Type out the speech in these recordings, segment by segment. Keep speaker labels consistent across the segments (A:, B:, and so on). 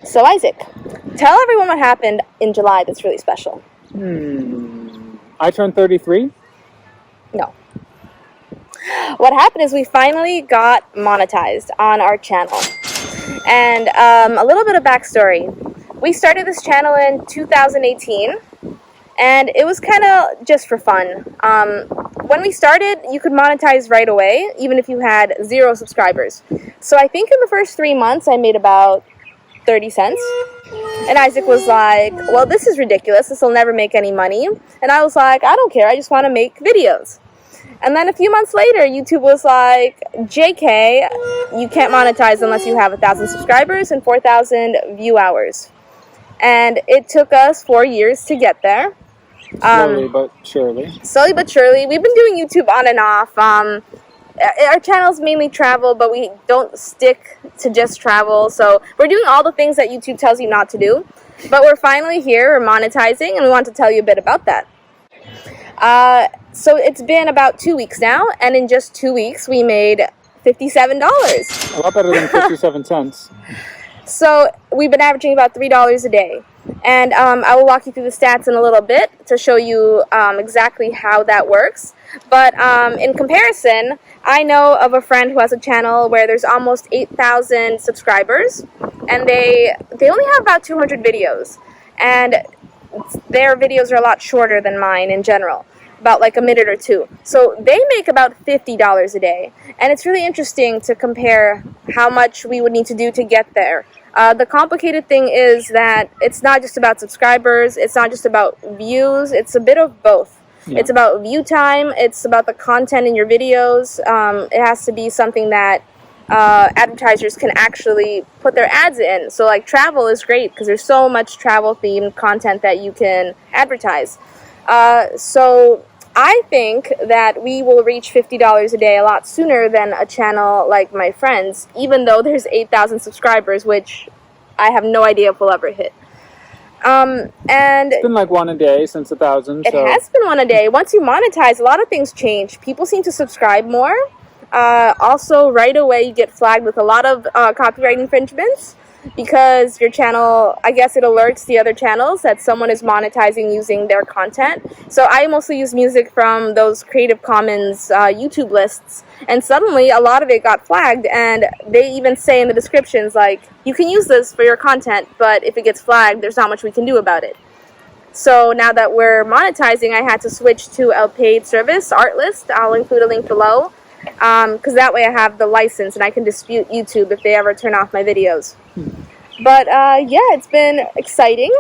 A: So Isaac, tell everyone what happened in July that's really special.
B: I turned 33?
A: No. What happened is we finally got monetized on our channel. And a little bit of backstory. We started this channel in 2018, and it was kind of just for fun. When we started, you could monetize right away, even if you had 0 subscribers. So I think in the first 3 months, I made about 30 cents. And Isaac was like, well, this is ridiculous. This will never make any money. And I was like, I don't care. I just want to make videos. And then a few months later, YouTube was like, JK, you can't monetize unless you have 1,000 subscribers and 4,000 view hours. And it took us 4 years to get there.
B: Slowly but surely.
A: Slowly but surely. We've been doing YouTube on and off. Our channel's mainly travel, but we don't stick to just travel. So we're doing all the things that YouTube tells you not to do. But we're finally here, we're monetizing, and we want to tell you a bit about that. So it's been about 2 weeks now, and in just 2 weeks, we made $57.
B: A lot better than 57 cents.
A: So we've been averaging about $3 a day. And I will walk you through the stats in a little bit to show you exactly how that works. But in comparison, I know of a friend who has a channel where there's almost 8,000 subscribers, and they only have about 200 videos. And their videos are a lot shorter than mine in general, about like a minute or two. So they make about $50 a day. And it's really interesting to compare how much we would need to do to get there. The complicated thing is that it's not just about subscribers, it's not just about views, it's a bit of both. Yeah. It's about view time, it's about the content in your videos. It has to be something that advertisers can actually put their ads in. So like travel is great because there's so much travel themed content that you can advertise. So I think that we will reach $50 a day a lot sooner than a channel like my friend's, even though there's 8,000 subscribers, which I have no idea if we'll ever hit. And
B: it's been like one a day since 1,000.
A: It has been one a day. Once you monetize, a lot of things change. People seem to subscribe more. Also, right away, you get flagged with a lot of copyright infringements because your channel, I guess it alerts the other channels that someone is monetizing using their content. So I mostly use music from those Creative Commons YouTube lists, and suddenly a lot of it got flagged, and they even say in the descriptions, like, you can use this for your content, but if it gets flagged, there's not much we can do about it. So now that we're monetizing, I had to switch to a paid service, Artlist. I'll include a link below. Because that way I have the license and I can dispute YouTube if they ever turn off my videos. But yeah, it's been exciting.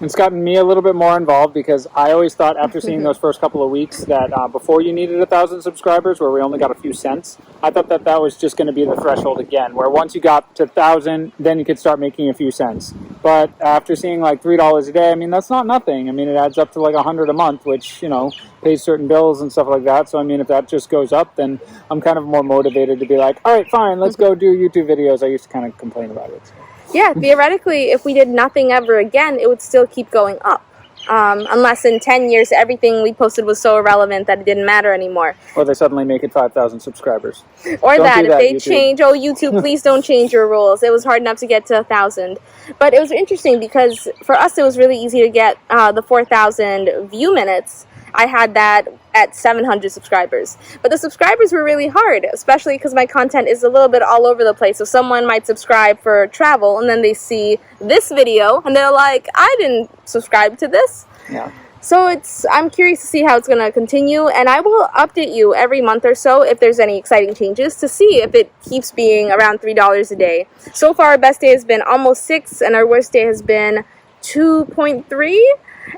B: It's gotten me a little bit more involved because I always thought after seeing those first couple of weeks that before you needed 1,000 subscribers, where we only got a few cents, I thought that that was just going to be the threshold again, where once you got to 1,000, then you could start making a few cents. But after seeing like $3 a day, I mean, that's not nothing. I mean, it adds up to like $100 a month, which, you know, pays certain bills and stuff like that. So, I mean, if that just goes up, then I'm kind of more motivated to be like, all right, fine, let's go do YouTube videos. I used to kind of complain about it. So.
A: Yeah, theoretically, if we did nothing ever again, it would still keep going up. Unless in 10 years, everything we posted was so irrelevant that it didn't matter anymore.
B: Or they suddenly make it 5,000 subscribers.
A: Or that, if they change, oh, YouTube, please don't change your rules. It was hard enough to get to 1,000. But it was interesting because for us, it was really easy to get the 4,000 view minutes. I had that at 700 subscribers. But the subscribers were really hard, especially because my content is a little bit all over the place. So someone might subscribe for travel, and then they see this video, and they're like, I didn't subscribe to this.
B: Yeah.
A: So I'm curious to see how it's going to continue, and I will update you every month or so if there's any exciting changes to see if it keeps being around $3 a day. So far, our best day has been almost 6, and our worst day has been 2.3.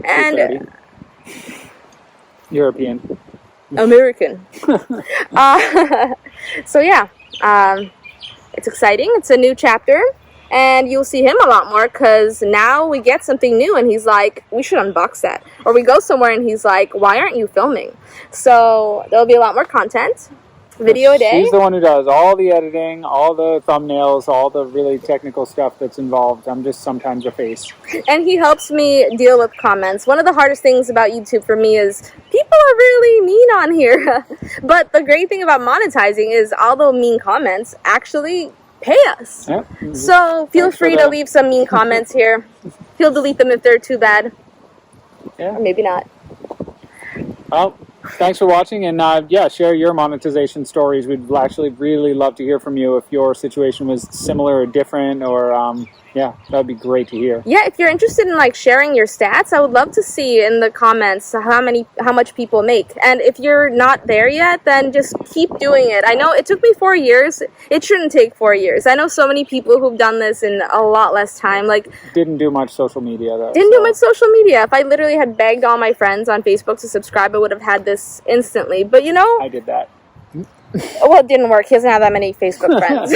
A: And
B: European.
A: American. So yeah, it's exciting. It's a new chapter, and you'll see him a lot more because now we get something new, and he's like, we should unbox that. Or we go somewhere, and he's like, why aren't you filming? So there'll be a lot more content. Video a day.
B: She's the one who does all the editing, all the thumbnails, all the really technical stuff that's involved. I'm just sometimes a face.
A: And he helps me deal with comments. One of the hardest things about YouTube for me is people are really mean on here. But the great thing about monetizing is all the mean comments actually pay us.
B: Yep.
A: So feel free to leave some mean comments here. He'll delete them if they're too bad.
B: Yeah.
A: Or maybe not.
B: Well, thanks for watching, and yeah, share your monetization stories. We'd actually really love to hear from you if your situation was similar or different, or yeah, that would be great to hear.
A: Yeah, if you're interested in like sharing your stats, I would love to see in the comments how much people make. And if you're not there yet, then just keep doing it. I know it took me 4 years. It shouldn't take 4 years. I know so many people who've done this in a lot less time. Like,
B: didn't do much social media though.
A: Didn't do much social media. If I literally had begged all my friends on Facebook to subscribe, I would have had this instantly. But you know,
B: I did that.
A: well, it didn't work. He doesn't have that many Facebook friends.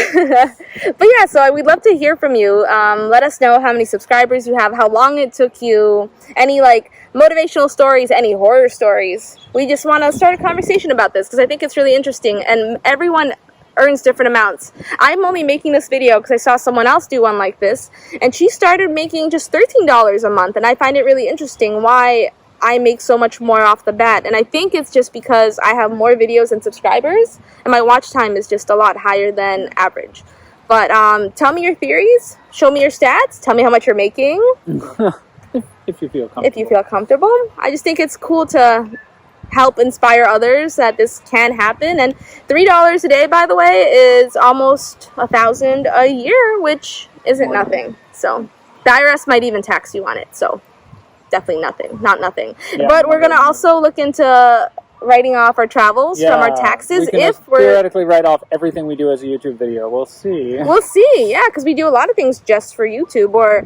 A: But yeah, so we'd love to hear from you. Let us know how many subscribers you have, how long it took you, any like motivational stories, any horror stories. We just want to start a conversation about this because I think it's really interesting, and everyone earns different amounts. I'm only making this video because I saw someone else do one like this, and she started making just $13 a month, and I find it really interesting why I make so much more off the bat. And I think it's just because I have more videos and subscribers, and my watch time is just a lot higher than average. But tell me your theories, show me your stats, tell me how much you're making.
B: If you feel comfortable.
A: If you feel comfortable. I just think it's cool to help inspire others that this can happen. And $3 a day, by the way, is almost $1,000 a year, which isn't nothing. So the IRS might even tax you on it. So definitely not nothing. Yeah, but we're going to also look into writing off our travels from our taxes.
B: We can theoretically write off everything we do as a YouTube video. We'll see.
A: We'll see, yeah, because we do a lot of things just for YouTube, or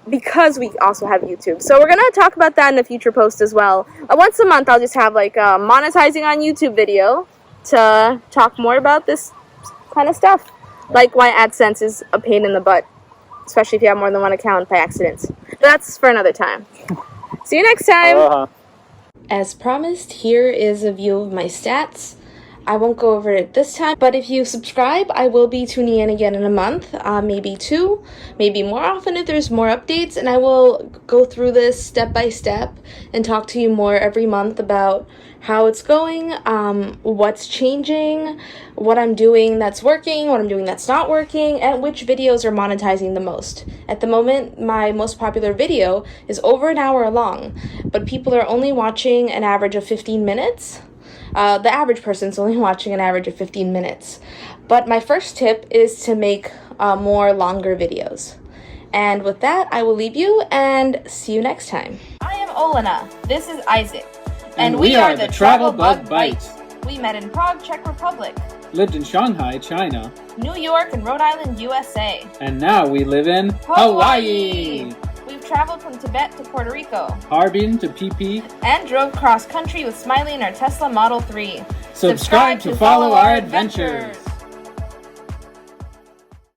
A: because we also have YouTube. So we're going to talk about that in a future post as well. Once a month, I'll just have like a monetizing on YouTube video to talk more about this kind of stuff. Like why AdSense is a pain in the butt, especially if you have more than one account by accident. But that's for another time. See you next time.
B: Aloha.
A: As promised, here is a view of my stats. I won't go over it this time, but if you subscribe, I will be tuning in again in a month, maybe 2, maybe more often if there's more updates, and I will go through this step by step and talk to you more every month about how it's going, what's changing, what I'm doing that's working, what I'm doing that's not working, and which videos are monetizing the most. At the moment, my most popular video is over an hour long, but people are only watching an average of 15 minutes. The average person's only watching an average of 15 minutes. But my first tip is to make more longer videos. And with that, I will leave you and see you next time. I am Olena. This is Isaac.
B: And we are the TravelBugBite.
A: We met in Prague, Czech Republic.
B: Lived in Shanghai, China.
A: New York and Rhode Island, USA.
B: And now we live in Hawaii.
A: We've traveled from Tibet to Puerto Rico,
B: Harbin to PP,
A: and drove cross-country with Smiley in our Tesla Model 3.
B: Subscribe to follow our adventures.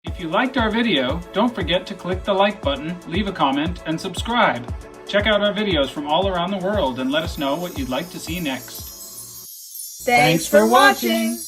B: If you liked our video, don't forget to click the like button, leave a comment, and subscribe. Check out our videos from all around the world and let us know what you'd like to see next.
A: Thanks for watching!